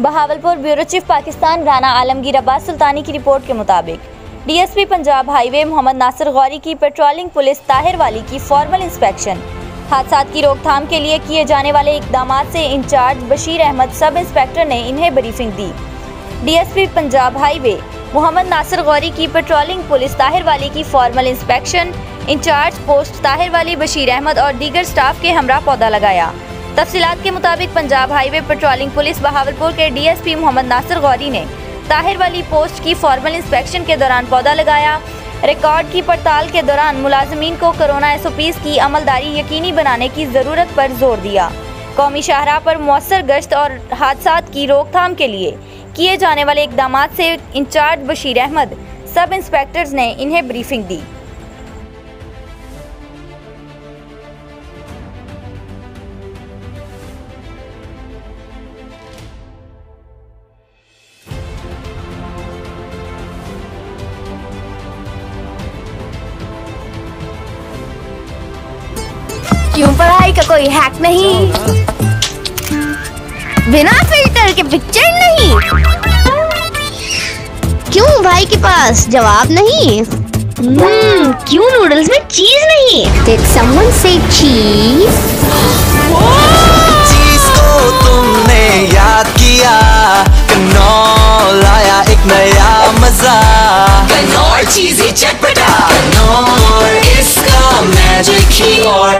Bahawalpur bureau chief Pakistan Rana Alamgir Abbas सुल्तानी की report के मुताबिक डीएसपी पंजाब हाईवे मोहम्मद नासर गौरी की पेट्रोलिंग पुलिस ताहिर वाली की फॉर्मल इंस्पेक्शन हादसा की रोकथाम के लिए किए जाने वाले इकदामात से इंचार्ज बशीर अहमद सब इंस्पेक्टर ने इन्हें ब्रीफिंग दी। डीएसपी पंजाब हाईवे मोहम्मद नासर गौरी की पेट्रोलिंग पुलिस ताहिर वाली की formal inspection incharge post Tahir Wali Bashir Ahmad और दीगर स्टाफ के हमरा पौधा लगाया। तफसीलात के मुताबिक Punjab highway patrolling police Bahawalpur के डीएसपी मोहम्मद नासर गौरी ने ताहिर वाली पोस्ट की फॉर्मल इंस्पेक्शन के दौरान पौधा लगाया। रिकॉर्ड की पड़ताल के दौरान मुलाजमीन को कोरोना SOPs की अमलदारी यकीनी बनाने की ज़रूरत पर जोर दिया। कौमी शाहराह पर मौसर गश्त और हादसात की रोकथाम के लिए किए जाने वाले इकदामात से इंचार्ज बशीर अहमद सब इंस्पेक्टर्स ने इन्हें ब्रीफिंग दी। क्यों पढ़ाई का कोई हैक नहीं, बिना फिल्टर के पिक्चर नहीं, क्यों भाई के पास जवाब नहीं, क्यों नूडल्स में चीज नहीं। Did someone say cheese? चीज को तुमने याद किया, कनौर लाया एक नया मजा, कनौर चीज़ी चटपटा, कनौर इसका मैजिक ही और